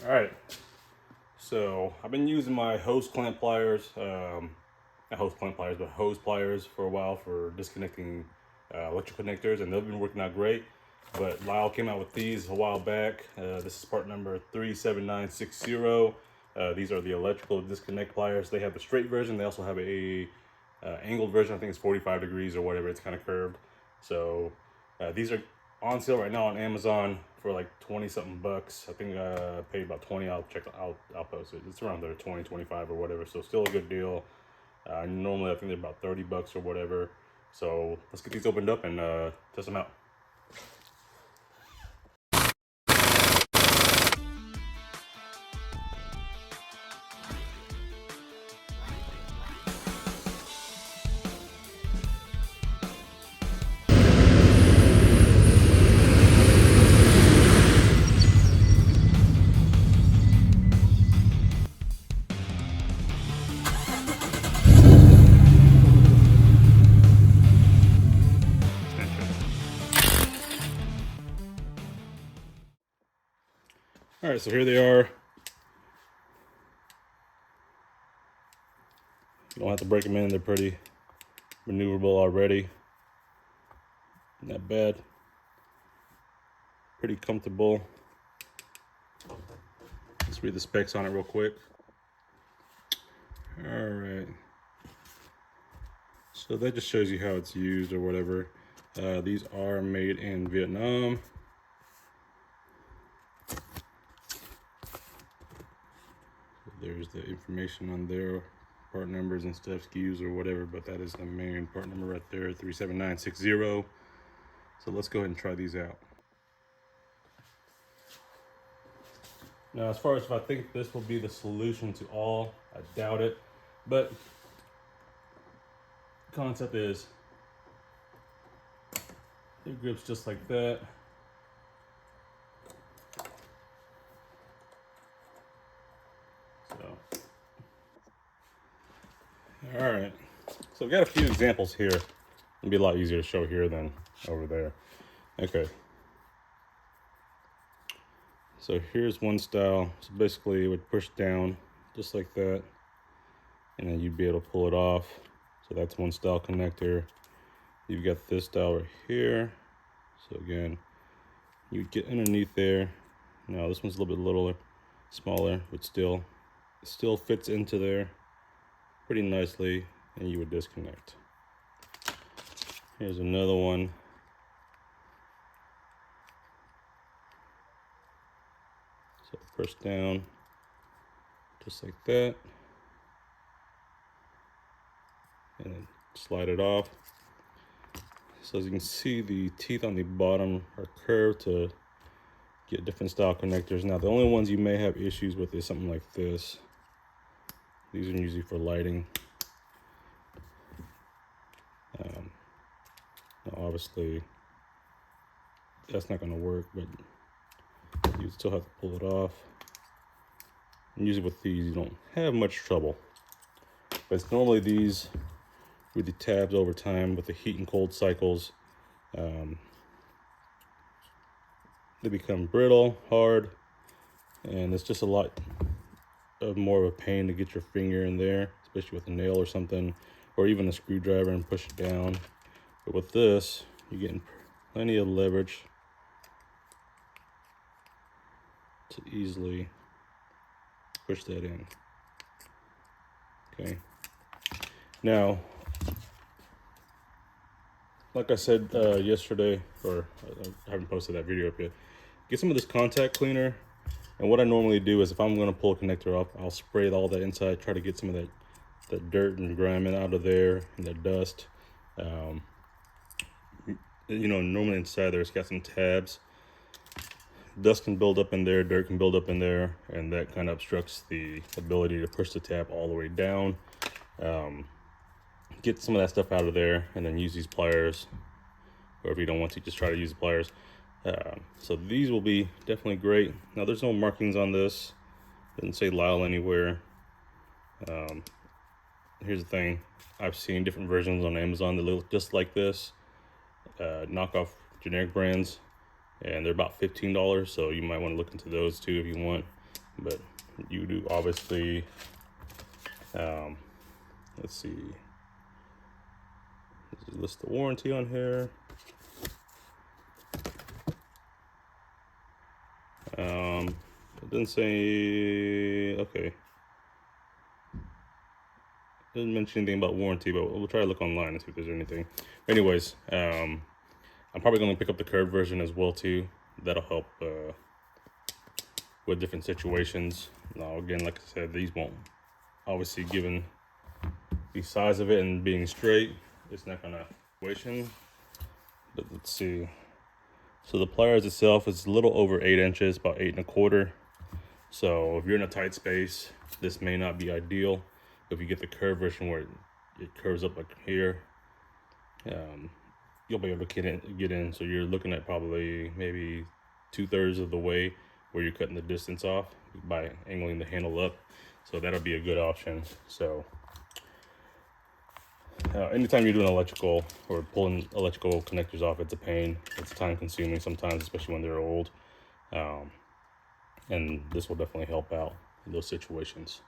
All right, so I've been using my hose clamp pliers, not hose clamp pliers, but hose pliers for a while for disconnecting electrical connectors, and they've been working out great. But Lisle came out with these a while back. This is part number 37960. These are the electrical disconnect pliers. They have the straight version. They also have a angled version. I think it's 45 degrees or whatever. It's kind of curved. So these are on sale right now on Amazon for like 20 something bucks. I think I paid about 20. I'll post it. It's around there 20, 25 or whatever. So still a good deal. Normally I think they're about 30 bucks or whatever. So let's get these opened up and test them out. All right, so here they are. You don't have to break them in. They're pretty maneuverable already. Not bad. Pretty comfortable. Let's read the specs on it real quick. All right. So that just shows you how it's used or whatever. These are made in Vietnam. There's the information on there, part numbers and stuff, SKUs or whatever, but that is the main part number right there, 37960. So let's go ahead and try these out. Now, as far as if I think this will be the solution to all, I doubt it, but the concept is it grips just like that. All right, so I've got a few examples here. It'll be a lot easier to show here than over there. Okay. So here's one style. So basically it would push down just like that, and then you'd be able to pull it off. So that's one style connector. You've got this style right here. So again, you get underneath there. Now this one's a little bit littler, smaller, but still fits into there pretty nicely, and you would disconnect. Here's another one. So push down just like that, and then slide it off. So as you can see, the teeth on the bottom are curved to get different style connectors. Now the only ones you may have issues with is something like this. These are usually for lighting. Obviously that's not going to work, but you still have to pull it off. And usually with these you don't have much trouble, but it's normally these with the tabs over time with the heat and cold cycles, they become brittle, hard, and it's just a lot of more of a pain to get your finger in there, especially with a nail or something, or even a screwdriver, and push it down. But with this, you're getting plenty of leverage to easily push that in. Okay. Now, like I said yesterday, or I haven't posted that video up yet, get some of this contact cleaner. And what I normally do is if I'm going to pull a connector off, I'll spray all that inside, try to get some of that dirt and grime out of there and that dust. You know, normally inside there it's got some tabs. Dust can build up in there, dirt can build up in there, and that kind of obstructs the ability to push the tab all the way down. Get some of that stuff out of there, and then use these pliers. Or if you don't want to, just try to use the pliers. So these will be definitely great. Now there's no markings on this. Doesn't say Lisle anywhere. Here's the thing. I've seen different versions on Amazon that look just like this. Knockoff generic brands, and they're about $15, so you might want to look into those too if you want. But you do obviously, let's see, there's a list of warranty on here. It doesn't say, okay. Doesn't mention anything about warranty, but we'll try to look online and see if there's anything. Anyways, I'm probably going to pick up the curved version as well too. That'll help with different situations. Now again, like I said, these won't, obviously given the size of it and being straight, it's not going to situation. But let's see. So the pliers itself is a little over 8 inches, about 8 1/4. So if you're in a tight space, this may not be ideal. If you get the curved version where it curves up like here, you'll be able to get in. So you're looking at probably maybe 2/3 of the way where you're cutting the distance off by angling the handle up. So that'll be a good option. So anytime you're doing electrical or pulling electrical connectors off, it's a pain. It's time consuming sometimes, especially when they're old. And this will definitely help out in those situations.